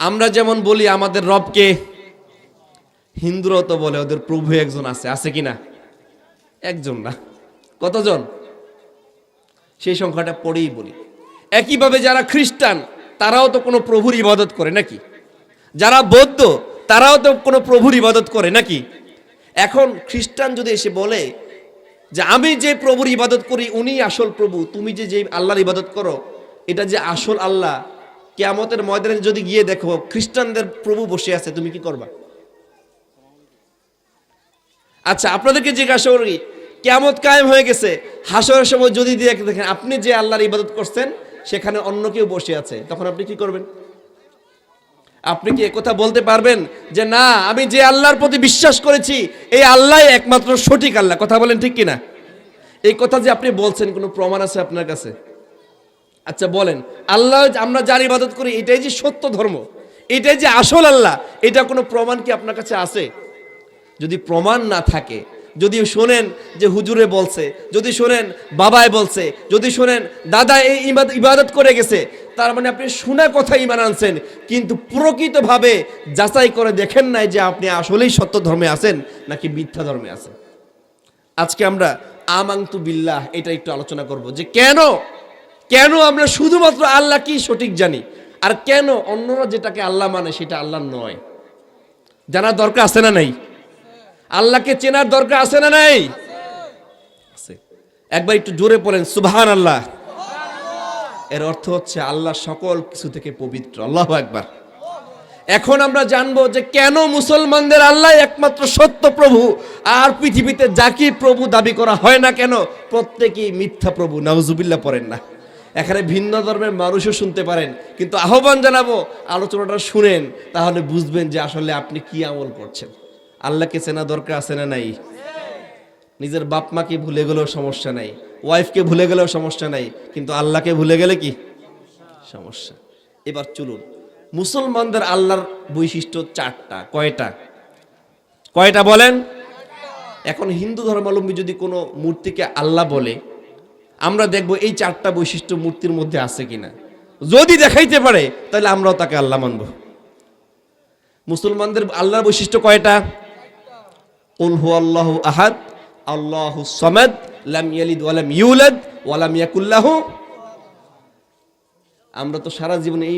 আমরা যেমন বলি আমাদের রবকে, হিন্দুরাও তো বলে ওদের প্রভু একজন আছে, আছে কিনা? একজন না, কতজন? সেই সংখ্যাটা পড়েই বলি। একইভাবে যারা খ্রিস্টান তারাও তো কোনো প্রভুর ইবাদত করে নাকি? যারা বৌদ্ধ তারাও তো কোনো প্রভুর ইবাদত করে নাকি? এখন খ্রিস্টান যদি এসে বলে যে আমি যে প্রভুর ইবাদত করি উনি আসল প্রভু, তুমি যে আল্লাহর ইবাদত করো এটা যে আসল আল্লাহ, কিয়ামতের ময়দানে যদি গিয়ে দেখো খ্রিস্টানদের প্রভু বসে আছে, তুমি কি করবা? আচ্ছা, আপনাদেরকে জিজ্ঞাসা করি, কিয়ামত কায়েম হয়ে গেছে, হাসরের সময় যদি দেখেন আপনি যে আল্লাহর ইবাদত করছেন সেখানে অন্য কেউ বসে আছে, তখন আপনি কি করবেন? আপনি কি একথা বলতে পারবেন যে না, আমি যে আল্লাহর প্রতি বিশ্বাস করেছি এই আল্লাহই একমাত্র সঠিক আল্লাহ? কথা বলেন ঠিক কিনা? এই কথা যে আপনি বলছেন কোনো প্রমাণ আছে আপনার কাছে? আচ্ছা বলেন, আল্লাহ আমরা যার ইবাদত করি এটাই যে সত্য ধর্ম, এটাই যে আসল আল্লাহ, এটা কোনো প্রমাণ কি আপনার কাছে আছে? যদি প্রমাণ না থাকে, যদি শোনেন যে হুজুরে বলছে, যদি শোনেন বাবাই বলছে, যদি শোনেন দাদা এই ইবাদত করে গেছে, তার মানে আপনি শোনা কথা ঈমান আনছেন, কিন্তু প্রকৃতভাবে যাচাই করে দেখেন নাই যে আপনি আসলেই সত্য ধর্মে আছেন নাকি মিথ্যা ধর্মে আছেন। আজকে আমরা আমানতু বিল্লাহ এটা একটু আলোচনা করব যে কেন আমরা শুধুমাত্র আল্লাহ কি সঠিক জানি, আর কেন অন্যরা যেটাকে আল্লাহ মানে সেটা আল্লাহ নয়। জানার দরকার আছে না নাই? আল্লাহকে চেনার দরকার আছে না নাই? আছে। একবার একটু জোরে পড়েন সুবহানাল্লাহ। এর অর্থ হচ্ছে আল্লাহ সকল কিছু থেকে পবিত্র। আল্লাহু আকবার। এখন আমরা জানবো যে কেন মুসলমানদের আল্লাহ একমাত্র সত্য প্রভু, আর পৃথিবীতে যাকে প্রভু দাবি করা হয় না কেন প্রত্যেকেই মিথ্যা প্রভু। নাউজুবিল্লাহ পড়েন না। এখানে ভিন্ন ধর্মের মানুষও শুনতে পারেন, কিন্তু আহ্বান জানাবো আলোচনাটা শুনেন, তাহলে বুঝবেন যে আসলে আপনি কি আমল করছেন। আল্লাহকে চেনা দরকার আছে না নাই? নিজের বাপ মাকে ভুলে গেলেও সমস্যা নাই, ওয়াইফকে ভুলে গেলেও সমস্যা নাই, কিন্তু আল্লাহকে ভুলে গেলে কি সমস্যা? এবার চলুন, মুসলমানদের আল্লাহর বৈশিষ্ট্য চারটা। কয়টা বলেন? এখন হিন্দু ধর্মাবলম্বী যদি কোনো মূর্তিকে আল্লাহ বলে, আমরা দেখব এই চারটা বৈশিষ্ট্য মূর্তির মধ্যে আছে কিনা। যদি দেখাইতে পারে তাহলে আমরাও তাকে আল্লাহ মানব। মুসলমানদের আল্লাহর বৈশিষ্ট্য কয়টা? কুল হুয়াল্লাহু আহাদ, আল্লাহুস সামাদ, লাম ইয়ালিদ ওয়া লাম ইউলাদ ওয়া লাম ইয়াকুল লাহু। আমরা তো সারা জীবনে এই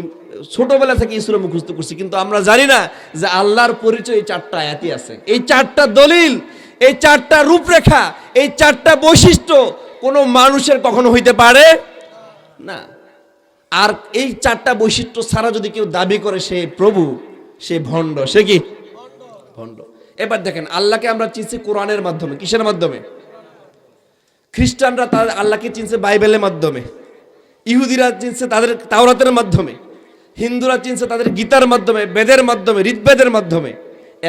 ছোটবেলা থেকে এই সূরা মুখস্থ করছি, কিন্তু আমরা জানি না যে আল্লাহর পরিচয় এই চারটা আয়াতই আছে। এই চারটা দলিল, এই চারটা রূপরেখা, এই চারটা বৈশিষ্ট্য কোনো মানুষের কখনো হইতে পারে না। আর এই চারটা বৈশিষ্ট্য ছাড়া যদি কেউ দাবি করে সে প্রভু, সে ভণ্ড। সে কি ভণ্ড? এবার দেখেন, আল্লাহকে আমরা চিনছি কোরআনের মাধ্যমে। কিসের মাধ্যমে? খ্রিস্টানরা তাদের আল্লাহকে চিনছে বাইবেলের মাধ্যমে, ইহুদিরা চিনছে তাদের তাওরাতের মাধ্যমে, হিন্দুরা চিনছে তাদের গীতার মাধ্যমে, বেদের মাধ্যমে, ঋগ্বেদের মাধ্যমে।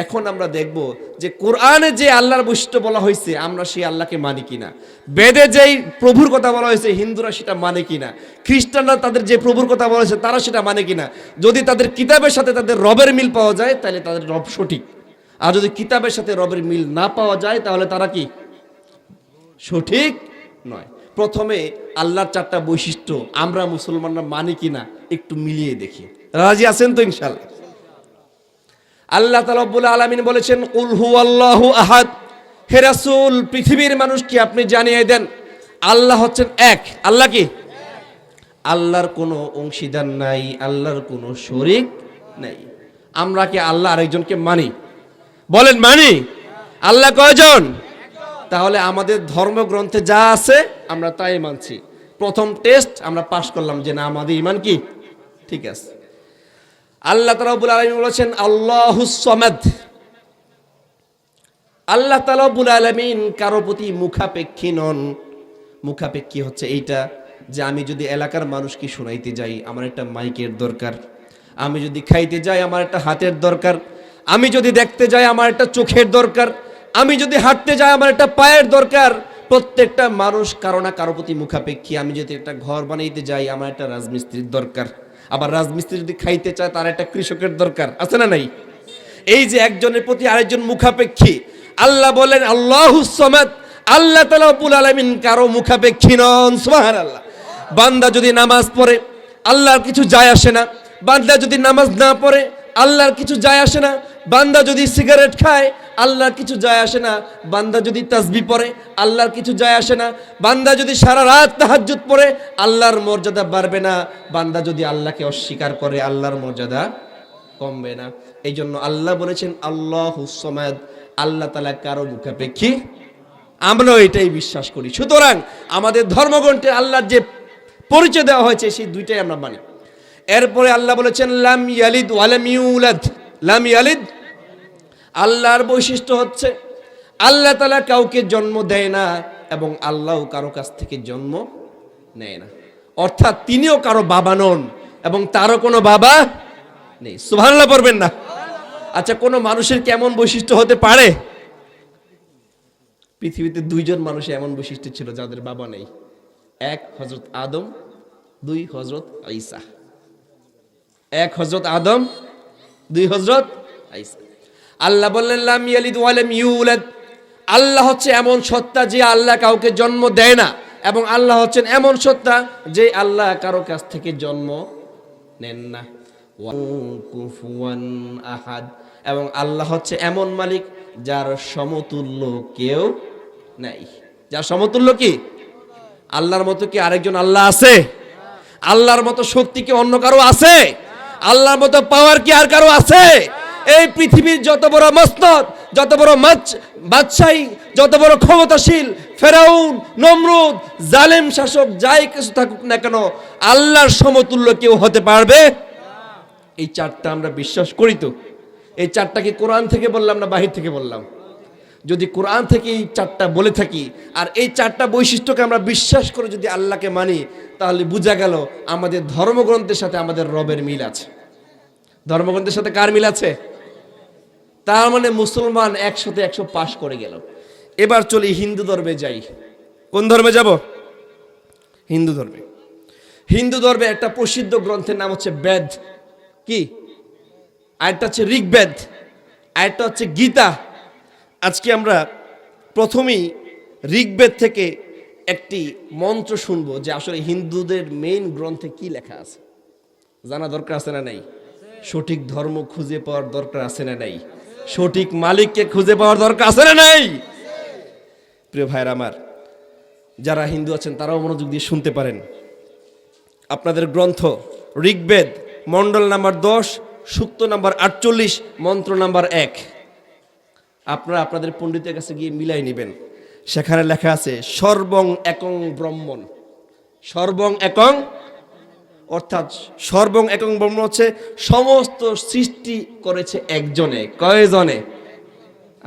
এখন আমরা দেখব যে কোরআনে যে আল্লাহর বৈশিষ্ট্য বলা হয়েছে আমরা সেই আল্লাহকে মানি কিনা, বেদে যেই প্রভুর কথা বলা হয়েছে হিন্দুরা সেটা মানে কিনা, খ্রিস্টানরা তাদের যে প্রভুর কথা বলা হয়েছে তারা সেটা মানে কিনা। যদি তাদের কিতাবের সাথে তাদের রবের মিল পাওয়া যায় তাহলে তাদের রব সঠিক, আর যদি কিতাবের সাথে রবের মিল না পাওয়া যায় তাহলে তারা কি সঠিক নয়। প্রথমে আল্লাহর চারটা বৈশিষ্ট্য আমরা মুসলমানরা মানি কিনা একটু মিলিয়ে দেখি। রাজি আছেন তো ইনশাআল্লাহ? আল্লাহ তাআলা রব্বুল আলামিন বলেছেন কুল হুয়াল্লাহু আহাদ। হে রাসূল, পৃথিবীর মানুষকে আপনি জানিয়ে দেন আল্লাহ হচ্ছেন এক। আল্লাহ কি? আল্লাহর কোনো অংশীদার নাই, আল্লাহর কোনো শরীক নাই। আমরা কি আল্লাহ আরেকজনকে মানি? বলেন মানি? আল্লাহ কয়জন? তাহলে আমাদের ধর্মগ্রন্থে যা আছে আমরা তাই মানছি। প্রথম টেস্ট আমরা পাশ করলাম যে না, আমাদের ঈমান কি ঠিক আছে। আল্লাহ তাআলা রব্বুল আলামিন বলেছেন আল্লাহুস সামাদ। আল্লাহ তাআলা রব্বুল আলামিন কারো প্রতি মুখাপেক্ষী নন। মুখাপেক্ষী হচ্ছে এইটা যে আমি যদি এলাকার মানুষকে শোনাইতে যাই আমার একটা মাইকের দরকার, আমি যদি খাইতে যাই আমার একটা হাতের দরকার, আমি যদি দেখতে যাই আমার একটা চোখের দরকার, আমি যদি হাঁটতে যাই আমার একটা পায়ের দরকার। প্রত্যেকটা মানুষ কারো না কারো প্রতি মুখাপেক্ষী। আমি যদি একটা ঘর বানাইতে যাই আমার একটা রাজমিস্ত্রির দরকার, আবার রাজমিস্ত্রি যদি খাইতে চায় তার একটা কৃষকের দরকার, আছে না নাই? এই যে একজনের প্রতি আরেকজন মুখাপেক্ষী। আল্লাহ বলেন আল্লাহুস সামাদ। আল্লাহ তাআলা রব্বুল আলামিন কারো মুখাপেক্ষী নন। সুবহানাল্লাহ। বান্দা যদি নামাজ পড়ে আল্লাহর কিছু যায় আসে না, বান্দা যদি নামাজ না পড়ে আল্লাহর কিছু যায় আসে না। বান্দা যদি সিগারেট খায় আল্লাহর কিছু যায় আসে না। বান্দা যদি তাসবিহ পড়ে আল্লাহর কিছু যায় আসে না। বান্দা যদি সারা রাত তাহাজ্জুদ পড়ে আল্লাহর মর্যাদা বাড়বে না। বান্দা যদি আল্লাহকে অস্বীকার করে আল্লাহর মর্যাদা কমবে না। এই জন্য আল্লাহ বলেছেন আল্লাহুস সামাদ, আল্লাহ তাআলা কারো মুখাপেক্ষী। আমরাও এটাই বিশ্বাস করি। সুতরাং আমাদের ধর্মগ্রন্থে আল্লাহর যে পরিচয় দেওয়া হয়েছে সেই দুইটাই আমরা মানি। এরপরে আল্লাহ বলেছেন লাম ইয়ালিদ ওয়া লাম ইউলাদ। লাম ইয়ালিদ, আল্লাহর বৈশিষ্ট্য হচ্ছে আল্লাহ তাআলা কাউকে জন্ম দেয় না এবং আল্লাহও কারো কাছ থেকে জন্ম নেয় না। অর্থাৎ তিনিও কারো বাবা নন এবং তারও কোনো বাবা নেই। সুবহানাল্লাহ পড়বেন না? আচ্ছা, কোনো মানুষের কেমন বৈশিষ্ট্য হতে পারে? পৃথিবীতে দুইজন মানুষের এমন বৈশিষ্ট্য ছিল যাদের বাবা নেই। এক হযরত আদম, দুই হযরত ঈসা। এক হযরত আদম, দুই হযরত ঈসা। আল্লাহ বললেন লাম ইয়ালিদ ওয়া লাম ইউলাদ। আল্লাহ হচ্ছে এমন সত্তা যে আল্লাহ কাউকে জন্ম দেয় না এবং আল্লাহ হচ্ছেন এমন সত্তা যে আল্লাহ কারো কাছ থেকে জন্ম নেন না। কুফুয়ান আহাদ, এবং আল্লাহ হচ্ছে এমন মালিক যার সমতুল্য কেউ নাই। যার সমতুল্য কি? আল্লাহর মতো কি আরেকজন আল্লাহ আছে? আল্লাহর মতো শক্তি কি অন্য কারো আছে? আল্লাহর মতো পাওয়ার কি আর কারো আছে? এই পৃথিবীর যত বড় মসনদ, যত বড় বাদশাহী, যত বড় ক্ষমতাশীল ফেরাউন, নমরুদ, জালেম শাসক যাই কিছু থাকুক না কেন, আল্লাহর সমতুল্য কেউ হতে পারবে? এই চারটা আমরা বিশ্বাস করি। তো এই চারটা কি কোরআন থেকে বললাম না বাহির থেকে বললাম? যদি কোরআন থেকে এই চারটা বলে থাকি আর এই চারটা বৈশিষ্ট্যকে আমরা বিশ্বাস করে যদি আল্লাহকে মানি, তাহলে বোঝা গেল আমাদের ধর্মগ্রন্থের সাথে আমাদের রবের মিল আছে। ধর্মগ্রন্থের সাথে কার মিল আছে? তার মানে মুসলমান 100তে 100 পাশ করে গেল। এবার চলি হিন্দু ধর্মে যাই। কোন ধর্মে যাব? হিন্দু ধর্মে। হিন্দু ধর্মে একটা প্রসিদ্ধ গ্রন্থের নাম হচ্ছে বেদ। কি? আরেকটা হচ্ছে ঋগ্বেদ, আরেকটা হচ্ছে গীতা। আজকে আমরা প্রথমেই ঋগ্বেদ থেকে একটি মন্ত্র শুনবো যে আসলে হিন্দুদের মেইন গ্রন্থে কি লেখা আছে। জানা দরকার আছে না নাই? সঠিক ধর্ম খুঁজে পাওয়ার দরকার আছে না নাই? সঠিক মালিককে খুঁজে পাওয়ার দরকার আছে না নাই? প্রিয় ভাইরা আমার, যারা হিন্দু আছেন তারাও মনোযোগ দিয়ে শুনতে পারেন। আপনাদের গ্রন্থ ঋগ্বেদ মণ্ডল নাম্বার 10, সূক্ত নাম্বার 48, মন্ত্র নাম্বার 1। আপনারা আপনাদের পণ্ডিতের কাছে গিয়ে মিলাই নেবেন। সেখানে লেখা আছে সর্বং একং ব্রহ্মণ। সর্বং একং, অর্থাৎ সর্বং একং ব্রহ্ম হচ্ছে সমস্ত সৃষ্টি করেছে একজনে। কয়জনে?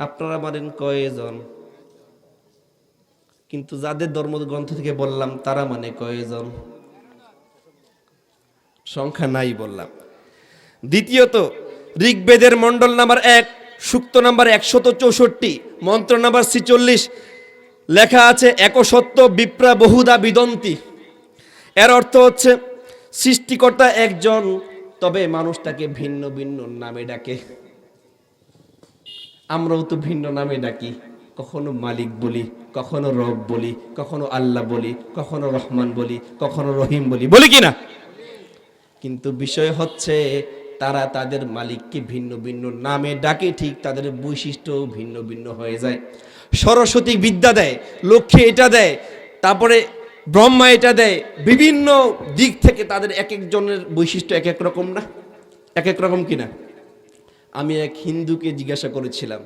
আপনারা বলেন কয়জন? কিন্তু যাদের ধর্মগ্রন্থ থেকে বললাম তারা মানে কয়জন? সংখ্যা নাই বললাম। দ্বিতীয়ত ঋগ্বেদের মণ্ডল নাম্বার 1, সূক্ত নাম্বার 164, মন্ত্র নাম্বার 46 লেখা আছে একসত্য বিপ্রা বহুদা বিদন্তি। এর অর্থ হচ্ছে সৃষ্টিকর্তা একজন, তবে মানুষ তাকে ভিন্ন ভিন্ন নামে ডাকে। আমরাও তো ভিন্ন নামে ডাকি। কখনো মালিক বলি, কখনো রব বলি, কখনো আল্লাহ বলি, কখনো রহমান বলি, কখনো রহিম বলি, বলি কিনা? কিন্তু বিষয় হচ্ছে তারা তাদের মালিককে ভিন্ন ভিন্ন নামে ডাকে, ঠিক তাদের বৈশিষ্ট্য ভিন্ন ভিন্ন হয়ে যায়। সরস্বতী বিদ্যা দেয়, লক্ষ্মী এটা দেয়, তারপরে ব্রহ্মা এটা দেয়। বিভিন্ন দিক থেকে তাদের এক একজনের বৈশিষ্ট্য এক এক রকম না? এক এক রকম কিনা? আমি এক হিন্দুকে জিজ্ঞাসা করেছিলাম,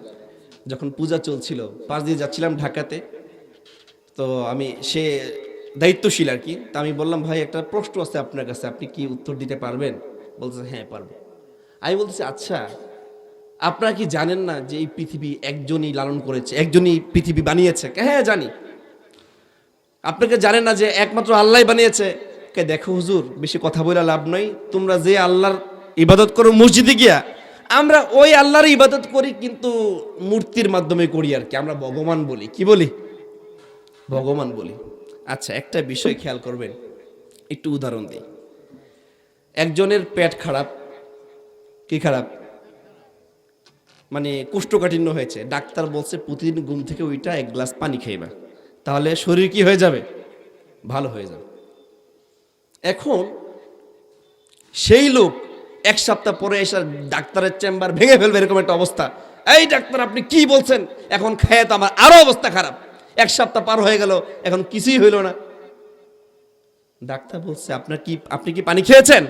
যখন পূজা চলছিল, পাশ দিয়ে যাচ্ছিলাম ঢাকাতে, তো সে দায়িত্বশীল আর কি। তা আমি বললাম, ভাই একটা প্রশ্ন আছে আপনার কাছে, আপনি কি উত্তর দিতে পারবেন? বলতেছে হ্যাঁ পারবো। আমি বলতেছি আচ্ছা, আপনারা কি জানেন না যে এই পৃথিবী একজনই লালন করেছে, একজনই পৃথিবী বানিয়েছে? হ্যাঁ জানি। আপনাকে জানেন না যে একমাত্র আল্লাহ বানিয়েছে? কে দেখো হুজুর, বেশি কথা বলে লাভ নাই। তোমরা যে আল্লাহর ইবাদত করো মসজিদে গিয়া, আমরা ওই আল্লাহর ইবাদত করি কিন্তু মূর্তির মাধ্যমে করি আর কি। আমরা ভগবান বলি। কি বলি? ভগবান বলি। আচ্ছা, একটা বিষয় খেয়াল করবেন, একটু উদাহরণ দিই। একজনের পেট খারাপ। কি খারাপ? মানে কোষ্ঠকাঠিন্য হয়েছে। ডাক্তার বলছে প্রতিদিন ঘুম থেকে ওইটা 1 গ্লাস পানি খাইবা, তাহলে শরীর কি হয়ে যাবে? ভালো হয়ে যাবে। এখন সেই লোক এক সপ্তাহ পরে এসে ডাক্তারের চেম্বার ভেঙে ফেলবে এরকম একটা অবস্থা। এই ডাক্তার আপনি কি বলছেন, এখন খেয়ে তো আমার আরো অবস্থা খারাপ, এক সপ্তাহ পার হয়ে গেল এখন কিছুই হইল না। ডাক্তার বলছে আপনি কি পানি খেয়েছেন?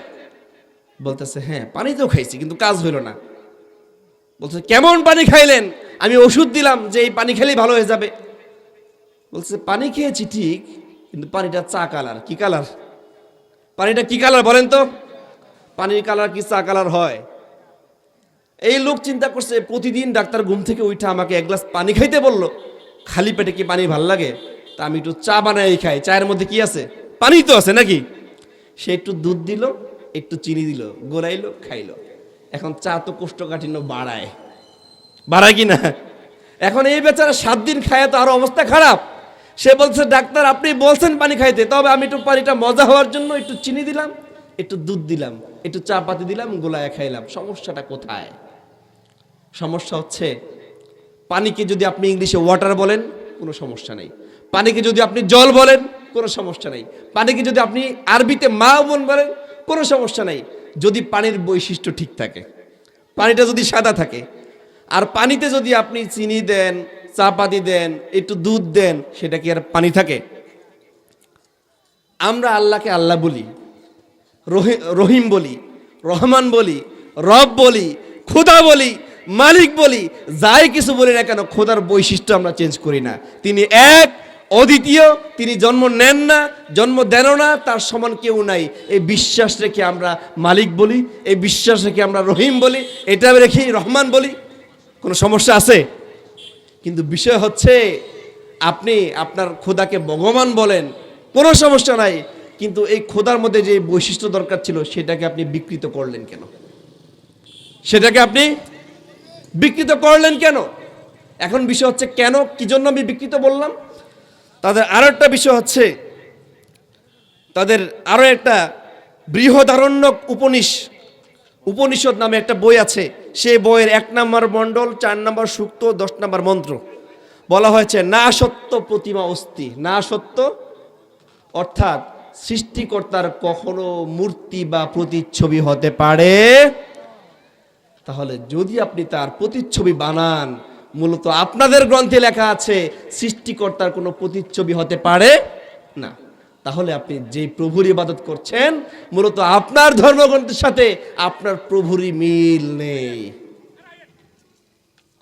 বলতেছে হ্যাঁ পানি তো খাইছি কিন্তু কাজ হইল না। বলছে কেমন পানি খাইলেন? আমি ওষুধ দিলাম যে এই পানি খেলেই ভালো হয়ে যাবে। বলছে পানি খেয়েছি ঠিক, কিন্তু পানিটা চা কালার। কি কালার? পানিটা কি কালার বলেন তো? পানির কালার কি চা কালার হয়? এই লোক চিন্তা করছে প্রতিদিন ডাক্তার ঘুম থেকে উঠে আমাকে এক গ্লাস পানি খাইতে বললো, খালি পেটে কি পানি ভাল লাগে? তা আমি একটু চা বানাই খাই, চায়ের মধ্যে কি আছে? পানি তো আছে নাকি? সে একটু দুধ দিল, একটু চিনি দিল, গোলাইলো, খাইলো। এখন চা তো কোষ্ঠকাঠিন্য বাড়ায় কি না? এখন এই বেচারা 7 দিন খায় তো আরো অবস্থা খারাপ। সে বলছে ডাক্তার আপনি বলছেন পানি খাইতে, তবে আমি একটু পানিটা মজা হওয়ার জন্য একটু চিনি দিলাম, একটু দুধ দিলাম, একটু চা পাতি দিলাম, গোলায় খাইলাম। সমস্যাটা কোথায়? সমস্যা হচ্ছে পানিকে যদি আপনি ইংলিশে ওয়াটার বলেন কোনো সমস্যা নেই, পানিকে যদি আপনি জল বলেন কোনো সমস্যা নেই, পানিকে যদি আপনি আরবিতে মাউন বলেন কোনো সমস্যা নেই, যদি পানির বৈশিষ্ট্য ঠিক থাকে, পানিটা যদি সাদা থাকে। আর পানিতে যদি আপনি চিনি দেন, চা পাতি দেন, একটু দুধ দেন, সেটা কি আর পানি থাকে? আমরা আল্লাহকে আল্লাহ বলি, রহিম বলি, রহমান বলি, রব বলি, খোদা বলি, মালিক বলি, যাই কিছু বলি না কেন, খোদার বৈশিষ্ট্য আমরা চেঞ্জ করি না। তিনি এক, অদ্বিতীয়, তিনি জন্ম নেন না, জন্ম দেনও না, তার সমান কেউ নাই। এই বিশ্বাস রেখে আমরা মালিক বলি, এই বিশ্বাস রেখে আমরা রহিম বলি, এটা রেখে রহমান বলি। কোনো সমস্যা আছে? কিন্তু বিষয় হচ্ছে আপনি আপনার খোদাকে ভগবান বলেন, কোনো সমস্যা নাই, কিন্তু এই খোদার মধ্যে যে বৈশিষ্ট্য দরকার ছিল সেটাকে আপনি বিকৃত করলেন কেন? সেটাকে আপনি বিকৃত করলেন কেন? এখন বিষয় হচ্ছে কেন, কি জন্য আমি বিকৃত বললাম? তাদের আরো একটা বিষয় হচ্ছে, তাদের আরো একটা বৃহদারণ্যক উপনিষদ নামে একটা বই আছে। সেই বইয়ের 1 নম্বর মণ্ডল, 4 নম্বর সূক্ত, 10 নম্বর মন্ত্র বলা হয়েছে না সত্য প্রতিমা অস্তি। না সত্য অর্থাৎ সৃষ্টিকর্তার কখনো মূর্তি বা প্রতিচ্ছবি হতে পারে। তাহলে যদি আপনি তার প্রতিচ্ছবি বানান, মূলত আপনাদের গ্রন্থে লেখা আছে সৃষ্টিকর্তার কোনো প্রতিচ্ছবি হতে পারে না, তাহলে আপনি যে প্রভুর ইবাদত করছেন মূলত আপনার ধর্মগ্রন্থের সাথে আপনার প্রভুরই মিল নেই।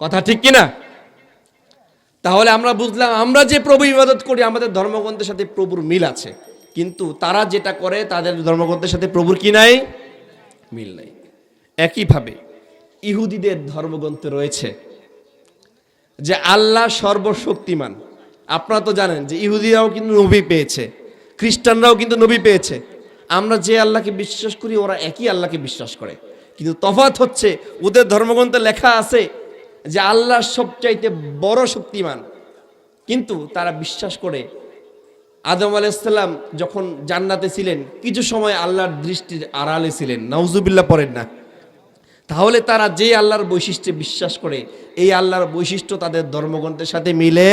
কথা ঠিক কিনা? তাহলে আমরা বুঝলাম আমরা যে প্রভু ইবাদত করি আমাদের ধর্মগ্রন্থের সাথে প্রভুর মিল আছে, কিন্তু তারা যেটা করে তাদের ধর্মগ্রন্থের সাথে প্রভুর কি নাই? মিল নাই। একইভাবে ইহুদিদের ধর্মগ্রন্থে রয়েছে যে আল্লাহ সর্বশক্তিমান। আপনারা তো জানেন যে ইহুদিরাও কিন্তু নবী পেয়েছে, খ্রিস্টানরাও কিন্তু নবী পেয়েছে। আমরা যে আল্লাহকে বিশ্বাস করি ওরা একই আল্লাহকে বিশ্বাস করে, কিন্তু তফাৎ হচ্ছে ওদের ধর্মগ্রন্থে লেখা আছে যে আল্লাহ সবচাইতে বড় শক্তিমান, কিন্তু তারা বিশ্বাস করে আদম আলাইহিস সালাম যখন জান্নাতে ছিলেন কিছু সময় আল্লাহর দৃষ্টির আড়ালে ছিলেন। নাউজুবিল্লাহ পড়েন না। তাহলে তারা যে আল্লাহর বৈশিষ্ট্যে বিশ্বাস করে এই আল্লাহর বৈশিষ্ট্য তাদের ধর্মগ্রন্থের সাথে মিলে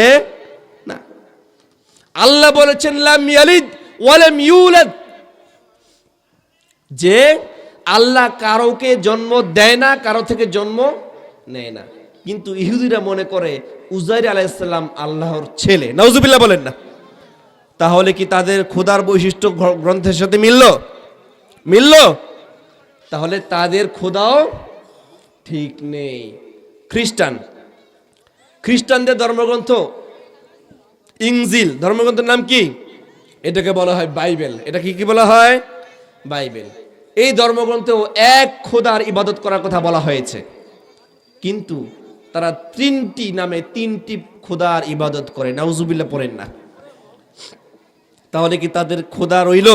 না। আল্লাহ বলেছেন লাম ইয়ালিদ ওয়া লাম ইউলাদ, যে আল্লাহ কারোকে জন্ম দেয় না, কারো থেকে জন্ম নেয় না। কিন্তু ইহুদিরা মনে করে উজাইর আলাইহিস সালাম আল্লাহর ছেলে। নাউজুবিল্লাহ বলেন না। তাহলে কি তাদের খোদার বৈশিষ্ট্য গ্রন্থের সাথে মিলল? তাহলে তাদের খোদাও ঠিক নেই। খ্রিস্টানদের ধর্মগ্রন্থ ইনজিল, ধর্মগ্রন্থের নাম কি? এটাকে বলা হয় বাইবেল। এটা কি বলা হয়? বাইবেল। এই ধর্মগ্রন্থেও এক খোদার ইবাদত করার কথা বলা হয়েছে, কিন্তু তারা 3টি নামে 3টি খোদার ইবাদত করে। নাউজুবিল্লাহ পড়েন না। তাহলে কি তাদের খোদা রইল?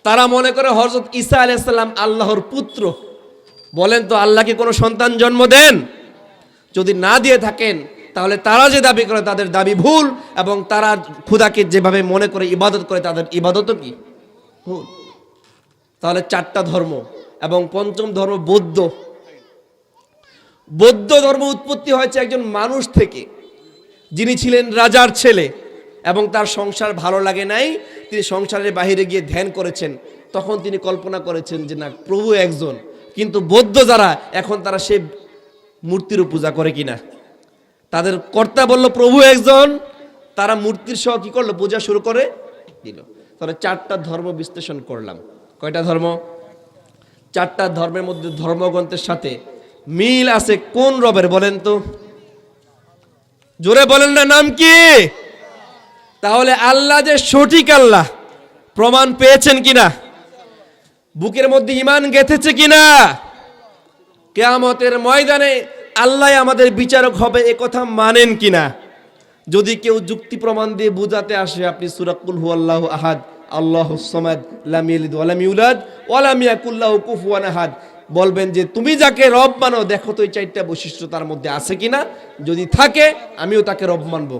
তারা মনে করে হযরত ঈসা আলাইহিস সালাম আল্লাহর পুত্র। বলেন তো আল্লাহ কি কোনো সন্তান জন্ম দেন? যদি না দিয়ে থাকেন তাহলে তারা যে দাবি করে তাদের দাবি ভুল, এবং তারা খোদাকে যেভাবে মনে করে ইবাদত করে তাদের ইবাদতও কি ভুল। তাহলে 4টা ধর্ম, এবং 5ম ধর্ম বৌদ্ধ ধর্ম উৎপত্তি হয়েছে একজন মানুষ থেকে, যিনি ছিলেন রাজার ছেলে, এবং তার সংসার ভালো লাগে নাই। তিনি সংসারের বাইরে গিয়ে ধ্যান করেছেন। তখন তিনি কল্পনা করেছেন যে না, প্রভু একজন, কিন্তু বৌদ্ধ যারা এখন তারা সেই মূর্তিরও পূজা করে কিনা? তাদের কর্তা বলল প্রভু একজন, তারা মূর্তির সহ কি করলো? পূজা শুরু করে দিল। তাহলে 4টা ধর্ম বিশ্লেষণ করলাম। কয়টা ধর্ম? 4টা ধর্মের মধ্যে ধর্মগ্রন্থের সাথে মিল আছে কোন রবের বলেন তো? জোরে বলেন না, নাম কি? তাহলে আল্লাহ যে সঠিক আল্লাহ প্রমাণ পেয়েছেন কিনা? বুকের মধ্যে ঈমান গেঁথেছে কিনা? কিয়ামতের ময়দানে আল্লাহ আমাদের বিচারক হবে এ কথা মানেন কিনা? যদি কেউ যুক্তি প্রমাণ দিয়ে বুঝাতে আসে, আপনি সূরা কুল হুয়াল্লাহু আহাদ, আল্লাহুস সামাদ, লাম ইয়ালিদ ওয়া লাম ইউলাদ ওয়া লাম ইয়াকুল লাহু কুফুয়ান আহাদ, বলবেন যে তুমি যাকে রব মানো দেখো তো এই 4টা বৈশিষ্ট্য তার মধ্যে আছে কিনা। যদি থাকে আমিও তাকে রব মানবো।